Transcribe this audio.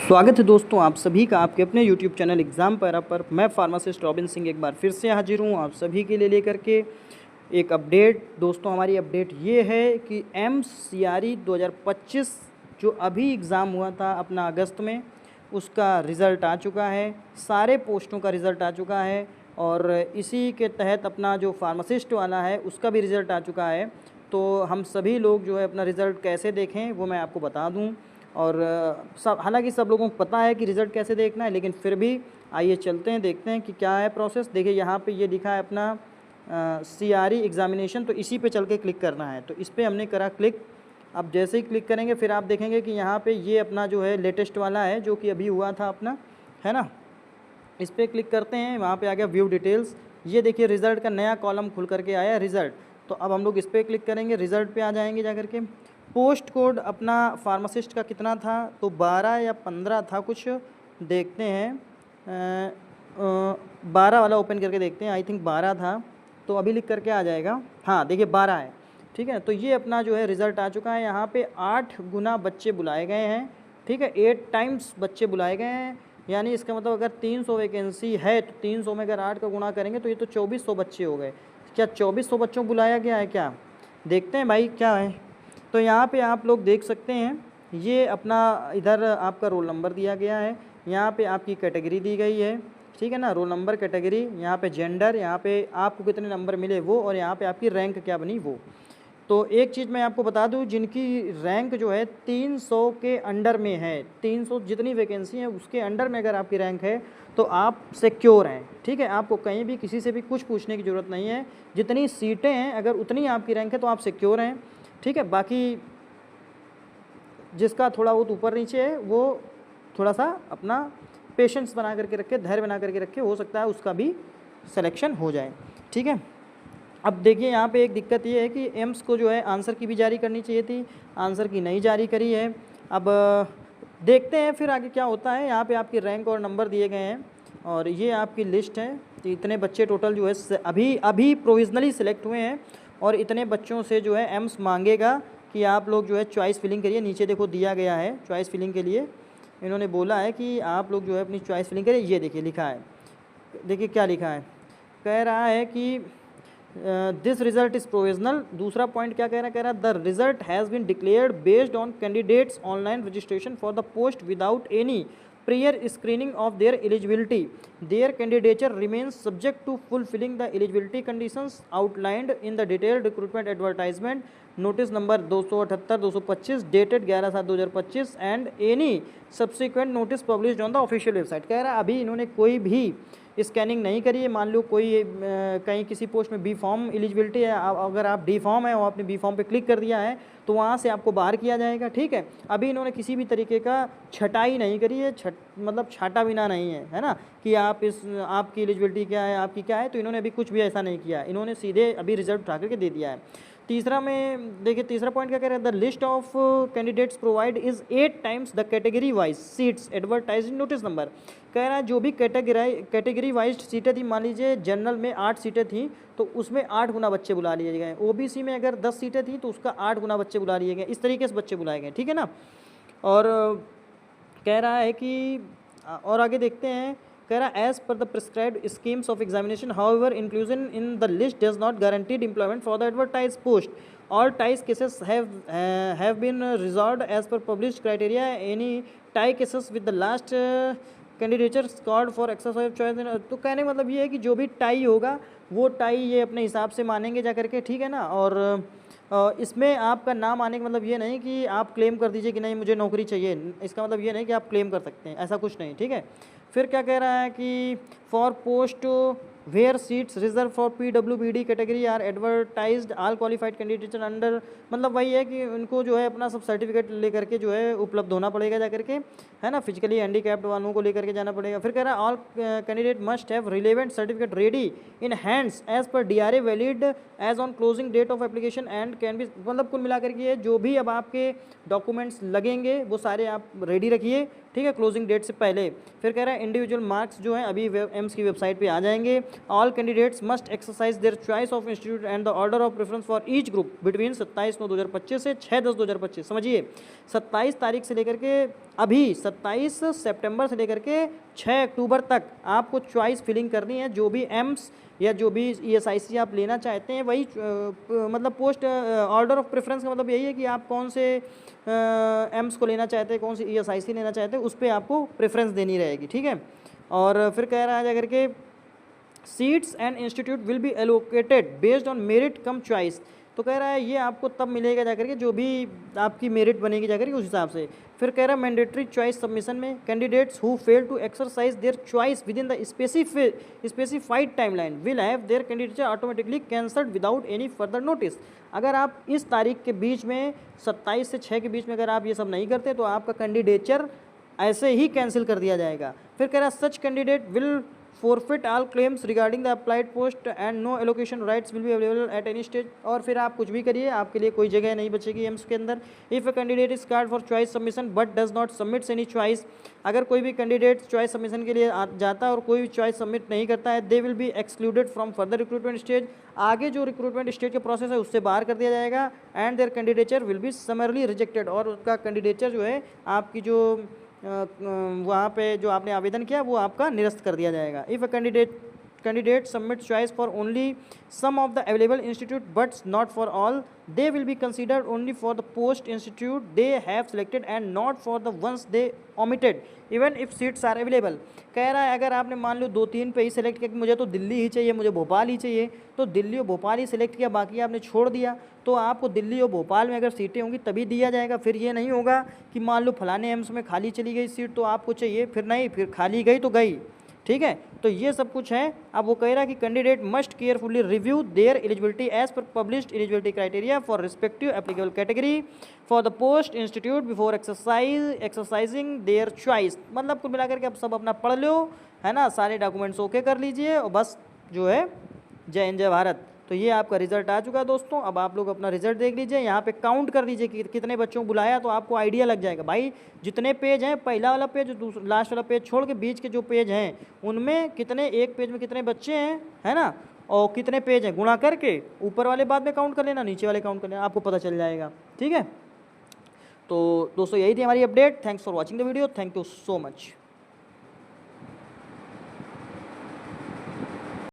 स्वागत है दोस्तों आप सभी का आपके अपने YouTube चैनल एग्ज़ाम पैरा पर। मैं फार्मासिस्ट रॉबिन सिंह एक बार फिर से हाजिर हूँ आप सभी के लिए लेकर के एक अपडेट। दोस्तों हमारी अपडेट ये है कि MCRE 2025 जो अभी एग्ज़ाम हुआ था अपना अगस्त में, उसका रिज़ल्ट आ चुका है। सारे पोस्टों का रिज़ल्ट आ चुका है और इसी के तहत अपना जो फार्मासिस्ट वाला है उसका भी रिज़ल्ट आ चुका है। तो हम सभी लोग जो है अपना रिज़ल्ट कैसे देखें वो मैं आपको बता दूँ। और हालांकि सब लोगों को पता है कि रिज़ल्ट कैसे देखना है, लेकिन फिर भी आइए चलते हैं देखते हैं कि क्या है प्रोसेस। देखिए यहाँ पे ये लिखा है अपना CRE एग्ज़ामिनेशन, तो इसी पे चल के क्लिक करना है। तो इस पर हमने करा क्लिक। अब जैसे ही क्लिक करेंगे फिर आप देखेंगे कि यहाँ पे ये अपना जो है लेटेस्ट वाला है जो कि अभी हुआ था अपना, है ना। इस पर क्लिक करते हैं, वहाँ पे आ गया व्यू डिटेल्स। ये देखिए रिज़ल्ट का नया कॉलम खुल करके आया रिज़ल्ट। तो अब हम लोग इस पर क्लिक करेंगे, रिज़ल्ट पे आ जाएंगे जा करके। पोस्ट कोड अपना फार्मासिस्ट का कितना था, तो 12 या 15 था कुछ, देखते हैं 12 वाला ओपन करके देखते हैं। आई थिंक 12 था, तो अभी लिख करके आ जाएगा। हाँ देखिए 12 है, ठीक है। तो ये अपना जो है रिज़ल्ट आ चुका है। यहाँ पे 8 गुना बच्चे बुलाए गए हैं, ठीक है। 8 टाइम्स बच्चे बुलाए गए हैं, यानी इसका मतलब अगर 300 वैकेंसी है तो 300 में अगर 8 का गुणा करेंगे तो ये तो 2400 बच्चे हो गए। क्या 2400 बच्चों को बुलाया गया है क्या? देखते हैं भाई क्या है। तो यहाँ पे आप लोग देख सकते हैं, ये अपना इधर आपका रोल नंबर दिया गया है, यहाँ पे आपकी कैटेगरी दी गई है, ठीक है ना। रोल नंबर, कैटेगरी, यहाँ पे जेंडर, यहाँ पे आपको कितने नंबर मिले वो, और यहाँ पे आपकी रैंक क्या बनी वो। तो एक चीज़ मैं आपको बता दूं, जिनकी रैंक जो है 300 के अंडर में है, 300 जितनी वैकेंसी है उसके अंडर में अगर आपकी रैंक है तो आप सिक्योर हैं, ठीक है। आपको कहीं भी किसी से भी कुछ पूछने की ज़रूरत नहीं है। जितनी सीटें हैं अगर उतनी आपकी रैंक है तो आप सिक्योर हैं, ठीक है। बाकी जिसका थोड़ा बहुत ऊपर नीचे है वो थोड़ा सा अपना पेशेंस बना करके रखे, धैर्य बना करके रखे, हो सकता है उसका भी सिलेक्शन हो जाए, ठीक है। अब देखिए यहाँ पे एक दिक्कत ये है कि एम्स को जो है आंसर की भी जारी करनी चाहिए थी, आंसर की नहीं जारी करी है। अब देखते हैं फिर आगे क्या होता है। यहाँ पे आपकी रैंक और नंबर दिए गए हैं और ये आपकी लिस्ट है। तो इतने बच्चे टोटल जो है अभी प्रोविज़नली सिलेक्ट हुए हैं और इतने बच्चों से जो है एम्स मांगेगा कि आप लोग जो है चॉइस फिलिंग करिए। नीचे देखो दिया गया है चॉइस फिलिंग के लिए, इन्होंने बोला है कि आप लोग जो है अपनी चॉइस फिलिंग करिए। ये देखिए लिखा है, देखिए क्या लिखा है, कह रहा है कि दिस रिजल्ट इज़ प्रोविजनल। दूसरा पॉइंट क्या कह रहा है, the result has been declared based on candidates online registration for the post without any prior screening of their eligibility. Their candidature remains subject to fulfilling the eligibility conditions outlined in the detailed recruitment advertisement notice number 278-225 dated 11/7/2025 and any subsequent notice published on the official website। कह रहा है अभी इन्होंने कोई भी scanning नहीं करी है। मान लो कोई कहीं किसी पोस्ट में बी फॉर्म एलिजिबिलिटी है, अगर आप डी फॉर्म है और आपने बी फॉर्म पे क्लिक कर दिया है तो वहाँ से आपको बाहर किया जाएगा, ठीक है। अभी इन्होंने किसी भी तरीके का छटाई नहीं करी है, मतलब छाटा बिना नहीं है ना, कि आप आपकी एलिजिबिलिटी क्या है, आपकी क्या है। तो इन्होंने अभी कुछ भी ऐसा नहीं किया, इन्होंने सीधे अभी रिजल्ट उठा करके दे दिया है। तीसरा में देखिए, तीसरा पॉइंट क्या कह रहा है, the list of candidates provide is 8 times the category wise seats advertise in notice number. कह रहा है जो भी कैटेगरी वाइज सीटें थी, मान लीजिए जनरल में 8 सीटें थी तो उसमें 8 गुना बच्चे बुला लिए गए। OBC में अगर 10 सीटें थी तो उसका 8 गुना बच्चे बुला लिए गए। इस तरीके से बच्चे बुलाए गए, ठीक है ना। और कह रहा है कि और आगे देखते हैं, कह रहा है as per the prescribed schemes of examination however inclusion in the list does not guaranteed employment for the advertise post. All ties cases have been resolved as per published criteria. Any tie cases with the last candidature scored for exercise choice. तो कहने का मतलब ये है कि जो भी tie होगा वो टाई ये अपने हिसाब से मानेंगे जा करके, ठीक है ना। और इसमें आपका नाम आने का मतलब ये नहीं कि आप क्लेम कर दीजिए कि नहीं मुझे नौकरी चाहिए, इसका मतलब ये नहीं कि आप क्लेम कर सकते हैं, ऐसा कुछ नहीं, ठीक है। फिर क्या कह रहा है कि for post where seats reserve for PWBD category are advertised all qualified candidates under. मतलब वही है कि उनको जो है अपना सब सर्टिफिकेट लेकर के जो है उपलब्ध होना पड़ेगा जा करके, है ना। फिजिकली हैंडीकैप्ड वालों को लेकर के जाना पड़ेगा। फिर कह रहा है all candidate must have relevant certificate ready in hands as per DRA valid as on closing date of application and can be. मतलब कुल मिलाकर के जो भी अब आपके डॉक्यूमेंट्स लगेंगे वो सारे आप रेडी रखिए, ठीक है, क्लोजिंग डेट से पहले। फिर कह रहा है इंडिविजुअल मार्क्स जो है अभी एम्स की वेबसाइट पे आ जाएंगे। All candidates must exercise their choice of institute and the order of preference for each group between 27/9/2025 से 6/10/2025। समझिए 27 तारीख से लेकर के अभी 27 सितंबर से लेकर के 6 अक्टूबर तक आपको चॉइस फिलिंग करनी है। जो भी एम्स या जो भी ESIC आप लेना चाहते हैं वही मतलब पोस्ट ऑर्डर ऑफ प्रेफरेंस का मतलब यही है कि आप कौन से एम्स को लेना चाहते हैं, कौन सी ESIC लेना चाहते हैं, उस पर आपको प्रेफरेंस देनी रहेगी। ठीक है। और फिर कह रहा है अगर के seats and institute will be allocated based on merit come choice. तो कह रहा है ये आपको तब मिलेगा जाकर के जो भी आपकी मेरिट बनेगी जाकर के उस हिसाब से। फिर कह रहा है मैंडेटरी चॉइस सबमिशन में candidates who fail to exercise their choice within the specified timeline will have their candidature automatically cancelled without any further notice. अगर आप इस तारीख के बीच में 27 से 6 के बीच में अगर आप ये सब नहीं करते तो आपका कैंडिडेचर ऐसे ही कैंसिल कर दिया जाएगा। फिर कह रहा है सच candidate will forfeit all claims regarding the applied post and no allocation rights will be available at any stage। और फिर आप कुछ भी करिए आपके लिए कोई जगह नहीं बचेगी एम्स के अंदर। If a candidate is called for choice submission but does not submits any choice, अगर कोई भी कैंडिडेट चॉइस सबमिशन के लिए जाता है और कोई भी चॉइस सबमिट नहीं करता है, दे will be excluded from further recruitment stage. आगे जो रिक्रूटमेंट स्टेज का प्रोसेस है उससे बाहर कर दिया जाएगा। And their candidature will be summarily rejected, और उसका कैंडिडेचर जो है आपकी जो वहाँ पे जो आपने आवेदन किया वो आपका निरस्त कर दिया जाएगा। If a candidate submit choice for only some of the available institute but not for all, they will be considered only for the post institute they have selected and not for the ones they omitted even if seats are available. कह रहा है अगर आपने मान लो 2-3 पे ही select किया कि मुझे तो दिल्ली ही चाहिए, मुझे भोपाल ही चाहिए, तो दिल्ली और भोपाल ही सिलेक्ट किया, बाकी आपने छोड़ दिया, तो आपको दिल्ली और भोपाल में अगर सीटें होंगी तभी दिया जाएगा। फिर ये नहीं होगा कि मान लो फलाने एम्स में खाली चली गई सीट तो आपको चाहिए, फिर नहीं, फिर खाली गई तो गई। ठीक है। तो ये सब कुछ है। अब वो कह रहा है कि candidate must carefully review their eligibility as per published eligibility criteria for respective applicable category for the post institute before exercising their choice. मतलब कुल मिलाकर के अब सब अपना पढ़ लो, है ना, सारे डॉक्यूमेंट्स ओके कर लीजिए और बस जो है जय हिंद जय भारत। तो ये आपका रिजल्ट आ चुका है दोस्तों। अब आप लोग अपना रिजल्ट देख लीजिए, यहाँ पे काउंट कर लीजिए कि कितने बच्चों को बुलाया, तो आपको आइडिया लग जाएगा भाई जितने पेज हैं, पहला वाला पेज दूसरा लास्ट वाला पेज छोड़ के बीच के जो पेज हैं उनमें कितने, एक पेज में कितने बच्चे हैं, है ना, और कितने पेज हैं गुणा करके ऊपर वाले बाद में काउंट कर लेना, नीचे वाले काउंट कर लेना, आपको पता चल जाएगा। ठीक है। तो दोस्तों यही थी हमारी update. Thanks for watching the video. Thank you so much.